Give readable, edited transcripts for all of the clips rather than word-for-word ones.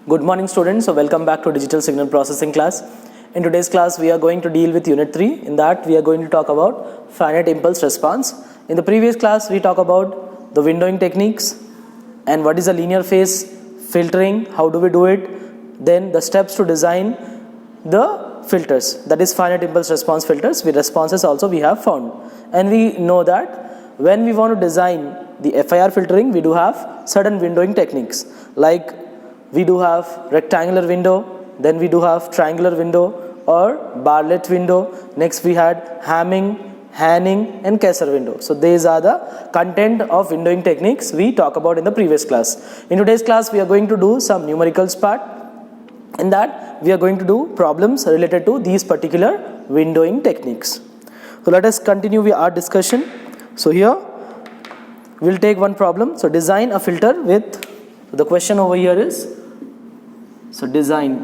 Good morning students, so welcome back to digital signal processing class. In today's class we are going to deal with unit 3. In that we are going to talk about finite impulse response. In the previous class we talk about the windowing techniques and what is a linear phase filtering, how do we do it, then the steps to design the filters, that is finite impulse response filters with responses also we have found. And we know that when we want to design the FIR filtering, we do have certain windowing techniques, like we do have rectangular window, then we do have triangular window or Bartlett window. Next we had Hamming, Hanning and Kessler window. So these are the content of windowing techniques we talk about in the previous class. In today's class we are going to do some numericals part. In that we are going to do problems related to these particular windowing techniques. So let us continue with our discussion. So here we'll take one problem. So design a filter with, the question over here is, so design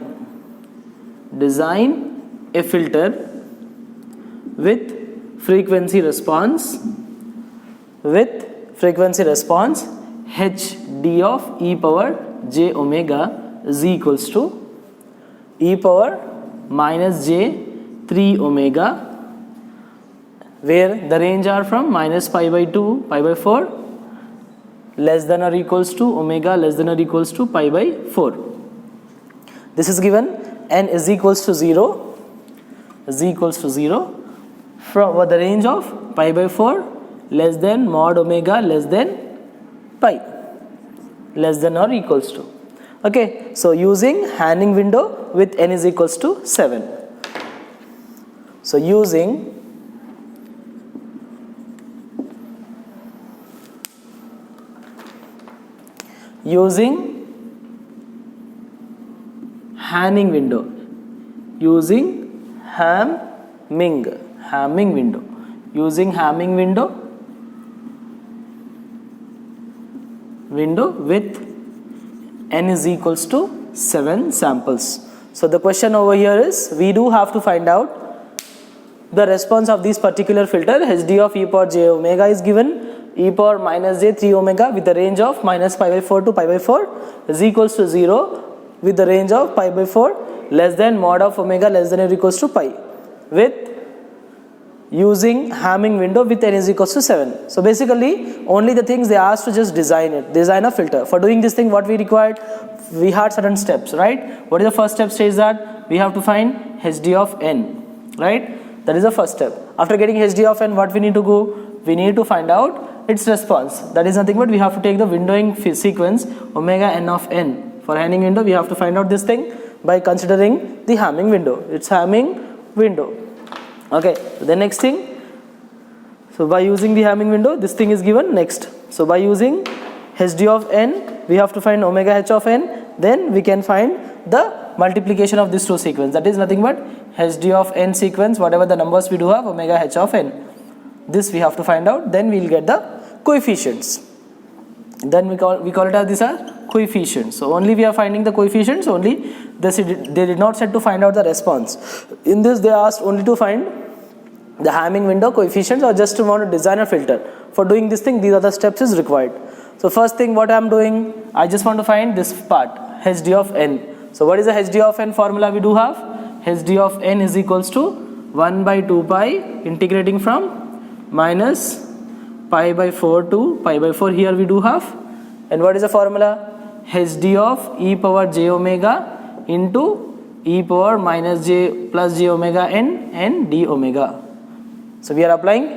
a filter with frequency response h d of e power j omega is equals to e power minus j 3 omega, where the range are from minus pi by 2, pi by 4, less than or equals to omega less than or equals to pi by 4. This is given n is equals to 0 from the range of pi by 4 less than mod omega less than pi, less than or equals to. Okay, so using Hanning window with n is equals to 7. So using Hanning window, with n is equals to 7 samples. So the question over here is, we do have to find out the response of this particular filter. Hd of e power j omega is given, e power minus j 3 omega with the range of minus pi by 4 to pi by 4 is equals to 0 with the range of pi by 4 less than mod of omega less than or equals to pi, with using Hamming window with n is equals to 7. So basically only the things they asked to just design a filter. For doing this thing, what we required, we had certain steps, right? What is the first step? Says that we have to find hd of n, right? That is the first step. After getting hd of n, what we need to do? We need to find out its response. That is nothing but we have to take the windowing sequence omega n of n. For Hanning window we have to find out this thing by considering the Hamming window. It's Hamming window. Okay, the next thing, so by using the Hamming window, this thing is given next. So by using hd of n, we have to find omega h of n, then we can find the multiplication of these two sequence. That is nothing but hd of n sequence, whatever the numbers we do have, omega h of n. This we have to find out, then we'll get the coefficients. Then we call it as these are coefficients. So only we are finding the coefficients, only they did not set to find out the response. In this they asked only to find the Hamming window coefficients or just to want to design a filter. For doing this thing, these are the steps is required. So first thing what I am doing, I just want to find this part, hd of n. So what is the hd of n formula we do have? Hd of n is equals to 1 by 2 pi integrating from minus pi by 4 to pi by 4 here we do have. And what is the formula? Hd of e power j omega into e power minus j plus j omega n and d omega. So we are applying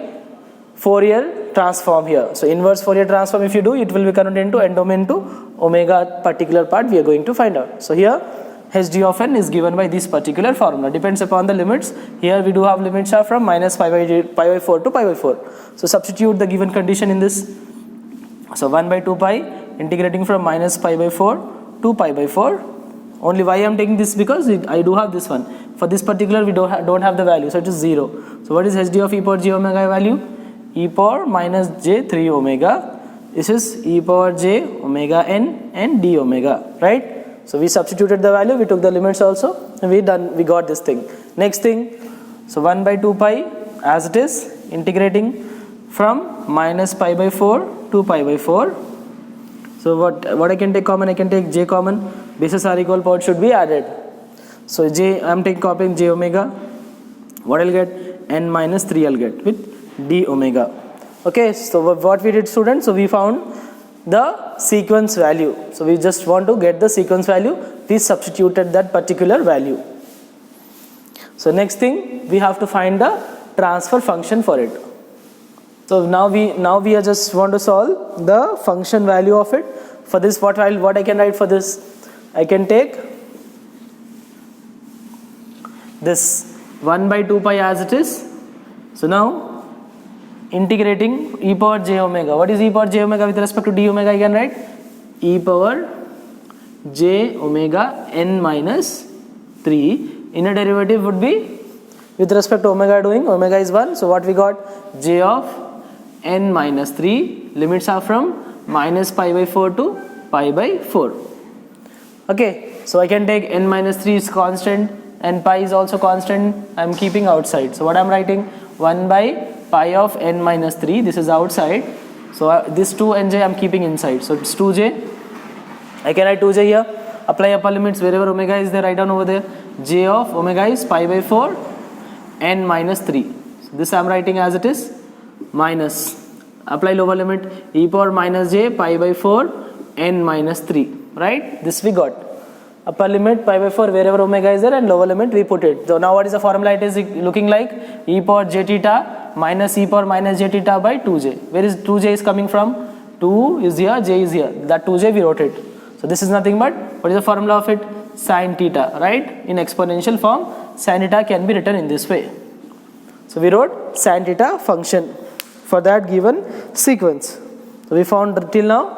Fourier transform here. So inverse Fourier transform if you do, it will be converted into n domain to omega particular part we are going to find out. So here hd of n is given by this particular formula, depends upon the limits. Here we do have limits are from minus pi by 4 to pi by 4. So substitute the given condition in this. So 1 by 2 pi integrating from minus pi by 4 to pi by 4. Only why I am taking this, because I do have this one. For this particular we don't have the value, so it is 0. So what is hd of e power j omega value? E power minus j 3 omega. This is e power j omega n and d omega, right? So we substituted the value, we took the limits also, and we got this thing. Next thing, so 1 by 2 pi as it is, integrating from minus pi by 4 to pi by 4. So what I can take common, I can take j common. bases are equal, part should be added. So j, I am taking copying j omega. What I'll get? N minus 3 I'll get with d omega. Okay, so what we did, students, so we found the sequence value. So we just want to get the sequence value. We substituted that particular value. So next thing, we have to find the transfer function for it. So now we are just want to solve the function value of it. For this, what I can write for this? I can take this 1 by 2 pi as it is. So now integrating e power j omega. What is e power j omega with respect to d omega? I can write e power j omega n minus 3. Inner derivative would be with respect to omega doing, omega is 1. So what we got? J of n minus 3. Limits are from minus pi by 4 to pi by 4. Okay, so I can take n minus 3 is constant and pi is also constant. I am keeping outside. So what I am writing? 1 by pi of n minus 3. This is outside. So this 2 nj I am keeping inside. So it's 2j. I can write 2j here. Apply upper limits wherever omega is there. Write down over there. J of omega is pi by 4 n minus 3. So this I am writing as it is. Minus. Apply lower limit. E power minus j pi by 4 n minus 3. Right? This we got. Upper limit pi by 4 wherever omega is there, and lower limit we put it. So now what is the formula? It is looking like e power j theta minus e power minus j theta by 2j. Where is 2j is coming from? 2 is here, j is here. That 2j we wrote it. So this is nothing but, what is the formula of it? Sin theta, right? In exponential form, sin theta can be written in this way. So we wrote sin theta function for that given sequence. So we found till now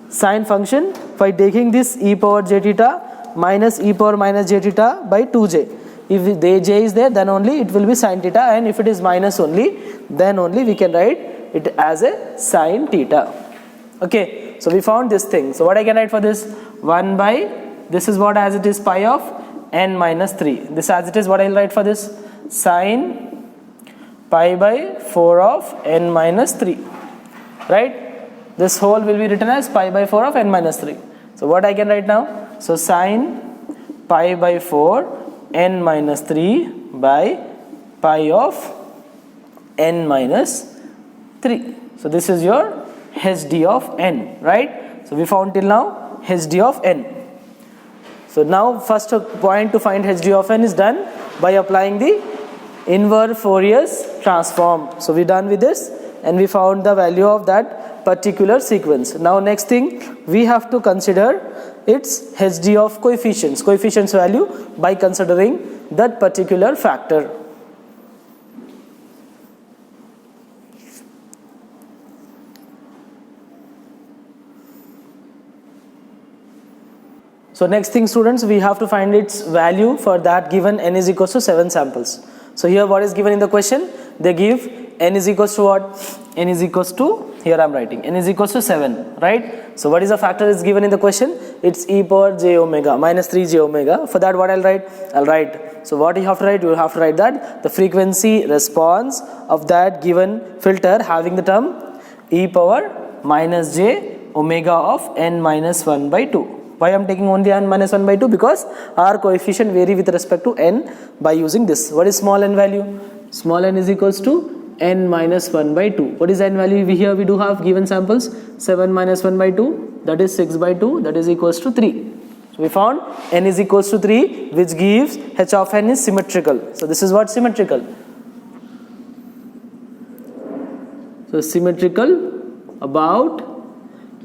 sine function by taking this e power j theta minus e power minus j theta by 2j. If the j is there, then only it will be sin theta, and if it is minus only, then only we can write it as a sin theta. Okay, so we found this thing. So what I can write for this? 1 by, this is what as it is, pi of n minus 3. This as it is, what I will write for this? Sin pi by 4 of n minus 3. Right? This whole will be written as pi by 4 of n minus 3. So what I can write now? So sin pi by 4 n minus 3 by pi of n minus 3. So this is your hd of n, right? So we found till now hd of n. So now first point to find hd of n is done by applying the inverse Fourier transform. So we done with this and we found the value of that particular sequence. Now next thing we have to consider its hd of coefficients value by considering that particular factor. So next thing, students, we have to find its value for that given n is equals to 7 samples. So here what is given in the question? They give n is equals to what? N is equals to, here I am writing, n is equals to 7, right? So what is the factor is given in the question? It's e power j omega, minus 3 j omega. For that what I'll write? I'll write, so what you have to write? You have to write that the frequency response of that given filter having the term e power minus j omega of n minus 1 by 2. Why I am taking only n minus 1 by 2? Because our coefficient vary with respect to n by using this. What is small n value? Small n is equals to n minus 1 by 2. What is n value? Here we do have given samples. 7 minus 1 by 2, that is 6 by 2, that is equals to 3. So we found n is equals to 3, which gives h of n is symmetrical. So this is what? Symmetrical. So symmetrical about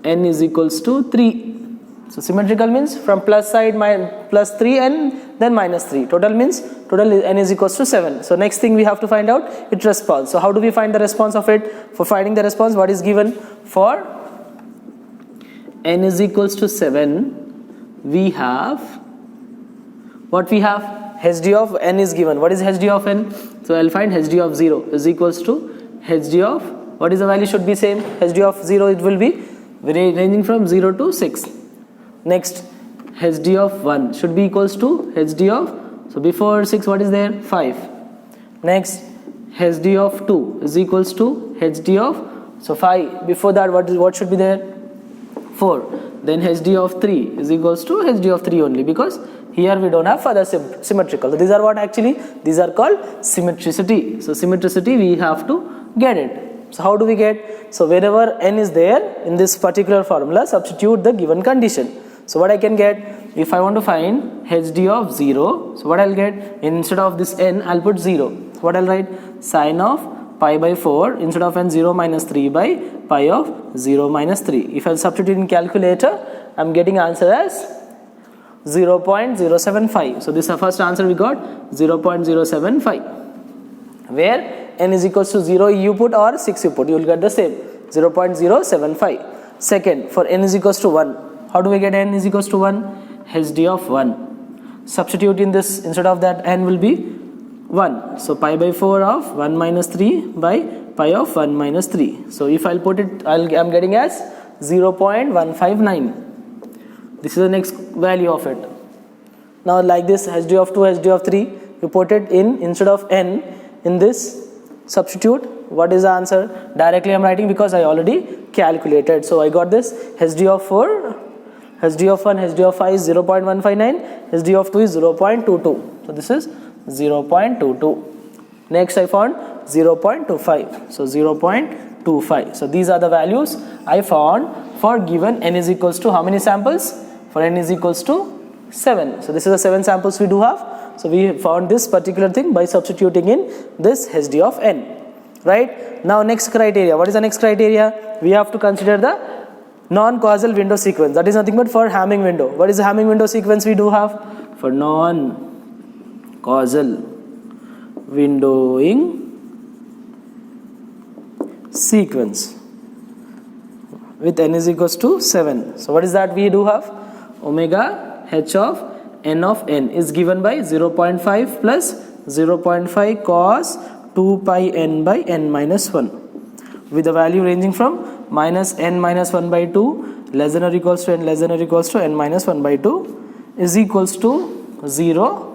n is equals to 3. So symmetrical means from plus side plus 3 and then minus 3. Total means total n is equals to 7. So next thing we have to find out its response. So how do we find the response of it? For finding the response, what is given? For n is equals to 7, we have, what we have? hd of n is given. What is hd of n? So I'll find hd of 0 is equals to hd of, what is the value should be same? hd of 0, it will be ranging from 0 to 6. Next, hd of 1 should be equals to hd of, so before 6 what is there? 5. Next, hd of 2 is equals to hd of, so 5. Before that what should be there? 4. then hd of 3 is equals to hd of 3 only, because here we don't have further symmetrical. So these are what actually, these are called symmetricity. So symmetricity we have to get it. So how do we get? So wherever n is there in this particular formula, substitute the given condition. So what I can get, if I want to find hd of 0, so what I'll get, instead of this n I'll put 0. What I'll write, sine of pi by 4, instead of n 0 minus 3 by pi of 0 minus 3. If I substitute in calculator, I'm getting answer as 0.075. So this is the first answer we got, 0.075. Where n is equals to 0 you put or 6 you put, you will get the same, 0.075. Second, for n is equals to 1, how do we get n is equals to 1? hd of 1. Substitute in this, instead of that n will be 1. So pi by 4 of 1 minus 3 by pi of 1 minus 3. So if I'll put it, I'm getting as 0.159. This is the next value of it. Now like this, hd of 2, hd of 3, you put it in, instead of n, in this, substitute. What is the answer? Directly I'm writing because I already calculated. So I got this, hd of 4, hd of 1, hd of 5 is 0.159, hd of 2 is 0.22. So this is 0.22. Next I found 0.25. So 0.25. So these are the values I found for given n is equals to how many samples? For n is equals to 7. So this is the 7 samples we do have. So we found this particular thing by substituting in this hd of n. Right? Now next criteria. What is the next criteria? We have to consider the non-causal window sequence. That is nothing but for Hamming window. What is the Hamming window sequence we do have? For non-causal windowing sequence with n is equals to 7. So what is that we do have? Omega h of n is given by 0.5 plus 0.5 cos 2 pi n by n minus 1, with the value ranging from minus n minus 1 by 2 less than or equals to n less than or equals to n minus 1 by 2 is equals to 0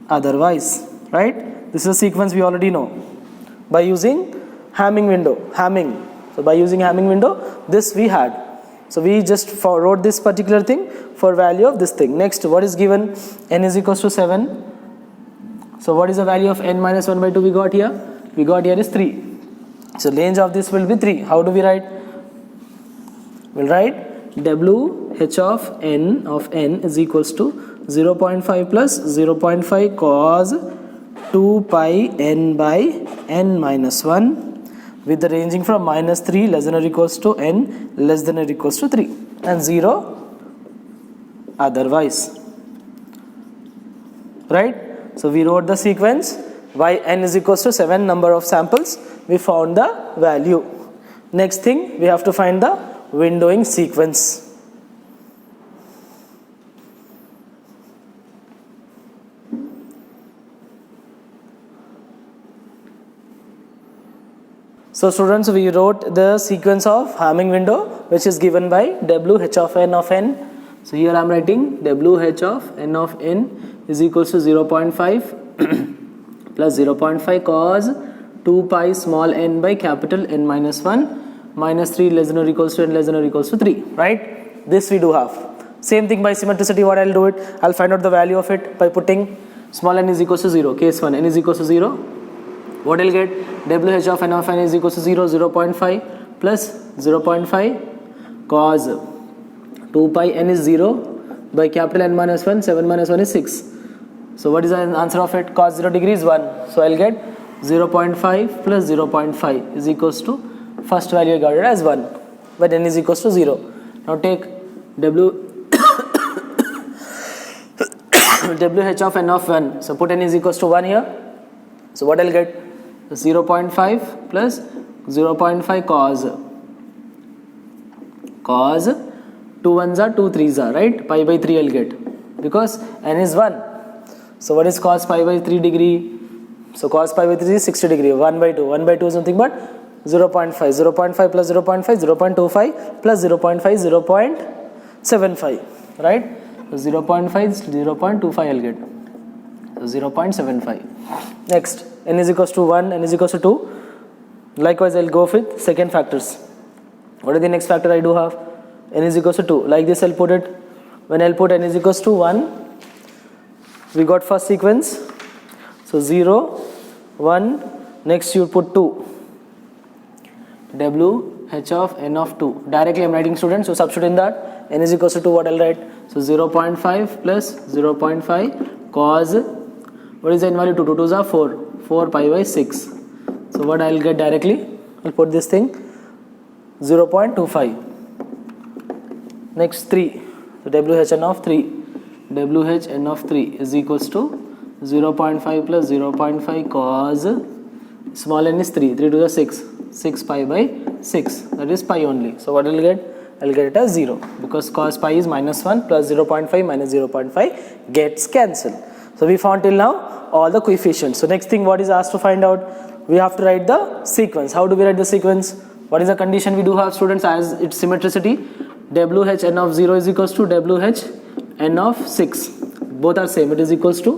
otherwise. Right? This is a sequence we already know by using Hamming window. So by using Hamming window, this we had. So we just wrote this particular thing for value of this thing. Next, what is given? N is equals to 7. So what is the value of n minus 1 by 2 we got here? We got here is 3. So range of this will be 3. How do we write? We'll write w h of n is equals to 0.5 plus 0.5 cos 2 pi n by n minus 1, with the ranging from minus 3 less than or equals to n less than or equals to 3 and 0 otherwise. Right? So we wrote the sequence by n is equals to 7 number of samples. We found the value. Next thing, we have to find the windowing sequence. So students, we wrote the sequence of Hamming window, which is given by w h of n. So here I am writing w h of n is equals to 0.5 plus 0.5 cos 2 pi small n by capital N minus 1 minus 3 less than or equals to n less than or equals to 3. Right? This we do have. Same thing by symmetricity. What I'll do it? I'll find out the value of it by putting small n is equals to 0. Case 1, n is equals to 0. What I'll get? WH of n is equals to 0, 0.5 plus 0.5 cos 2 pi n is 0 by capital N minus 1, 7 minus 1 is 6. So what is the answer of it? Cos 0 degree is 1. So I'll get 0.5 plus 0.5 is equals to, first value I got it as 1, but n is equals to 0. Now take WH of n. So put n is equals to 1 here. So what I'll get? 0.5 plus 0.5 cos 2 1s are 2 3s are, right? Pi by 3 I'll get, because n is 1. So what is cos pi by 3 degree? So cos pi by 3 is 60 degree. 1 by 2 is nothing but 0.5. 0.5 plus 0.5, 0.25 plus 0.5, 0.75, right? So 0.5 is 0.25 I'll get. So 0.75. Next, n is equals to 1, n is equals to 2. Likewise, I'll go with second factors. What is the next factor I do have? n is equals to 2. Like this I'll put it. When I'll put n is equals to 1, we got first sequence. So 0, 1, next you put 2. W h of n of 2. Directly I'm writing, students, so substitute in that. N is equals to 2, what I'll write? So 0.5 plus 0.5 cos, what is the n value? 2 2s are 4. 4 pi by 6. So what I'll get directly? I'll put this thing 0.25. Next 3. So WHN of 3. WHN of 3 is equals to 0.5 plus 0.5 cos, small n is 3. 3 to the 6. 6 pi by 6. That is pi only. So what I'll get? I'll get it as 0. Because cos pi is minus 1 plus 0.5 minus 0.5 gets cancelled. So we found till now all the coefficients. So next thing what is asked to find out? We have to write the sequence. How do we write the sequence? What is the condition we do have, students, as its symmetricity? WHN of 0 is equals to WHN of 6. Both are same. It is equals to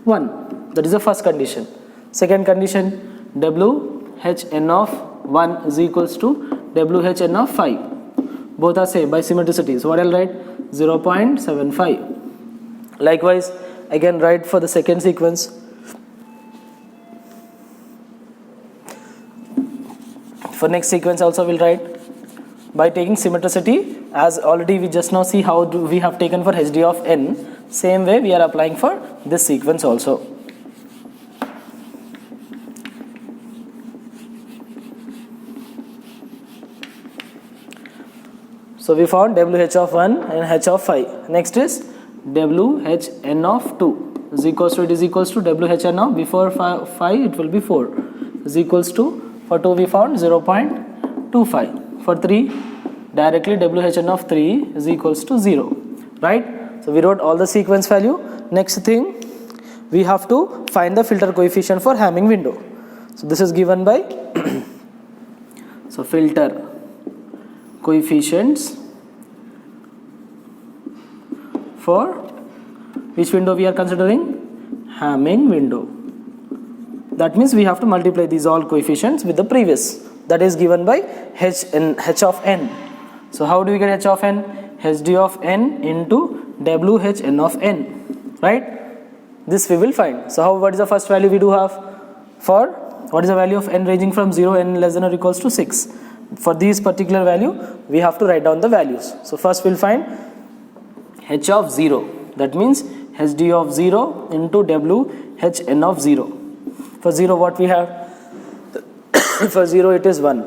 1. That is the first condition. Second condition, WHN of 1 is equals to WHN of 5. Both are same by symmetricity. So what I'll write? 0.75. Likewise, I can write for the second sequence. For next sequence also we'll write by taking symmetricity, as already we just now see how we have taken for HD of n. Same way we are applying for this sequence also. So we found WH of 1 and H of 5. Next is WHN of 2 is equals to, it is equals to WHN of, before 5 it will be 4, is equals to, for 2 we found 0.25. For 3, directly WHN of 3 is equals to 0. Right? So we wrote all the sequence value. Next thing, we have to find the filter coefficient for Hamming window. So this is given by so filter coefficients for which window we are considering? Hamming window. That means we have to multiply these all coefficients with the previous. That is given by H of n. So how do we get H of n? HD of n into WHN of n. Right? This we will find. So what is the first value we do have? For what is the value of n ranging from 0, n less than or equals to 6. For this particular value, we have to write down the values. So first we'll find H of 0. That means HD of 0 into WHN of 0. For 0 what we have? For 0 it is 1.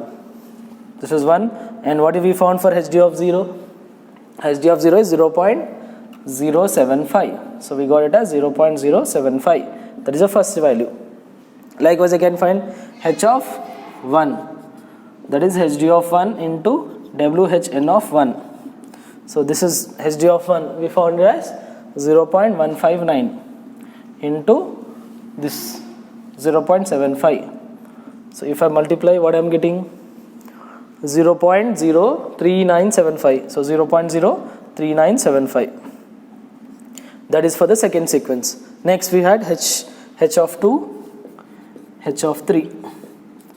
This is 1. And what have we found for HD of 0? HD of 0 is 0.075. So we got it as 0.075. That is the first value. Likewise I can find H of 1. That is HD of 1 into WHN of 1. So this is HD of 1. We found it as 0.159 into this 0.75. So if I multiply, what I am getting? 0.03975. So 0.03975. That is for the second sequence. Next we had H of 2, H of 3.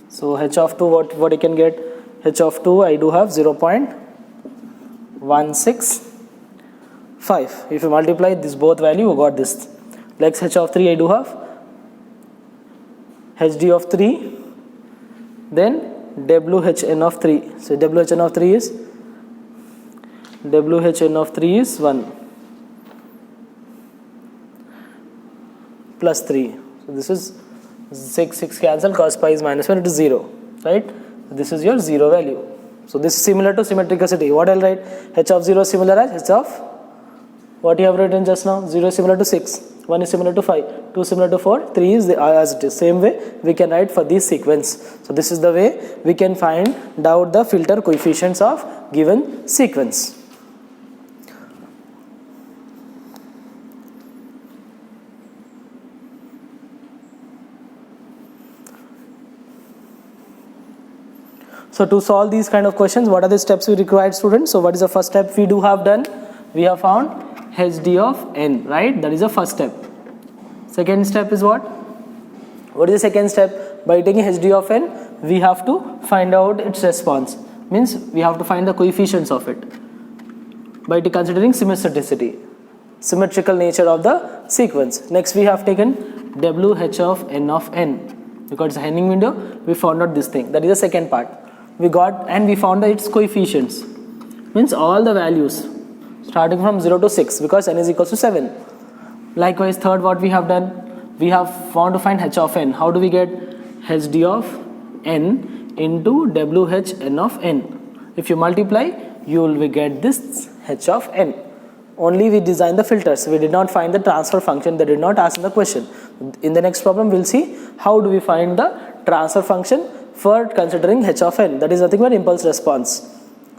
So H of 2, what I can get? H of 2 I do have 0.165. If you multiply this both value, you got this. Like H of 3 I do have HD of 3, then WHN of 3. So WHN of 3 is 1 plus 3. So this is 6 cancel, cos pi is minus 1, it is 0. Right? This is your 0 value. So this is similar to symmetricity. What I'll write? H of 0 is similar as H of what you have written just now. 0 is similar to 6, 1 is similar to 5, 2 is similar to 4, 3 is as it is. Same way we can write for this sequence. So this is the way we can find out the filter coefficients of given sequence. So to solve these kind of questions, what are the steps we required, students? So what is the first step we do have done? We have found HD of n, right? That is the first step. Second step is what? What is the second step? By taking HD of n, we have to find out its response. Means we have to find the coefficients of it. by considering symmetrical nature of the sequence. Next we have taken WH of n of n. Because it's a Henning window, we found out this thing. That is the second part. We got and we found its coefficients. Means all the values starting from 0 to 6 because n is equal to 7. Likewise, third what we have done, we have found to find h of n. How do we get hd of n into WH n of n? If you multiply, you will get this h of n. Only we designed the filters. We did not find the transfer function. They did not ask in the question. In the next problem, we'll see how do we find the transfer function for considering h of n. That is nothing but impulse response.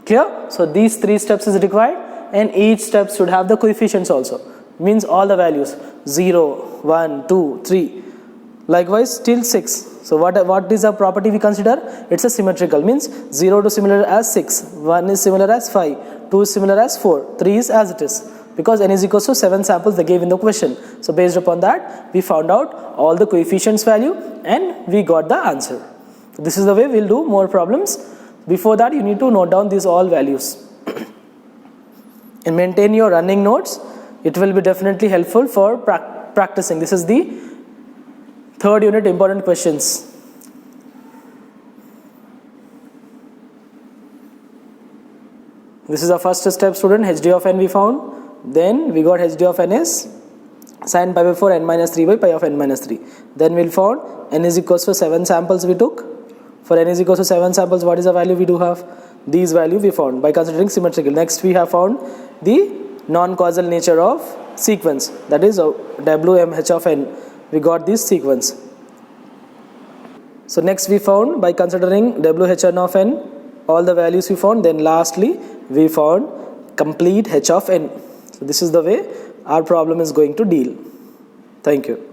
Clear? So these 3 steps is required, and each step should have the coefficients also. Means all the values 0, 1, 2, 3. Likewise till 6. So what is the property we consider? It's a symmetrical. Means 0 to similar as 6, 1 is similar as 5, 2 is similar as 4, 3 is as it is. Because n is equal to 7 samples they gave in the question. So based upon that, we found out all the coefficients value and we got the answer. So this is the way we'll do more problems. Before that, you need to note down these all values. And maintain your running notes. It will be definitely helpful for practicing. This is the 3rd unit important questions. This is the first step, student. hd of n we found. Then we got hd of n is sin pi by 4 n minus 3 by pi of n minus 3. Then we'll found n is equals to 7 samples we took. For n is equals to 7 samples, what is the value we do have? These value we found by considering symmetrical. Next we have found the non-causal nature of sequence. That is WMH of n. We got this sequence. So next we found by considering WHN of n, all the values we found. Then lastly we found complete h of n. So this is the way our problem is going to deal. Thank you.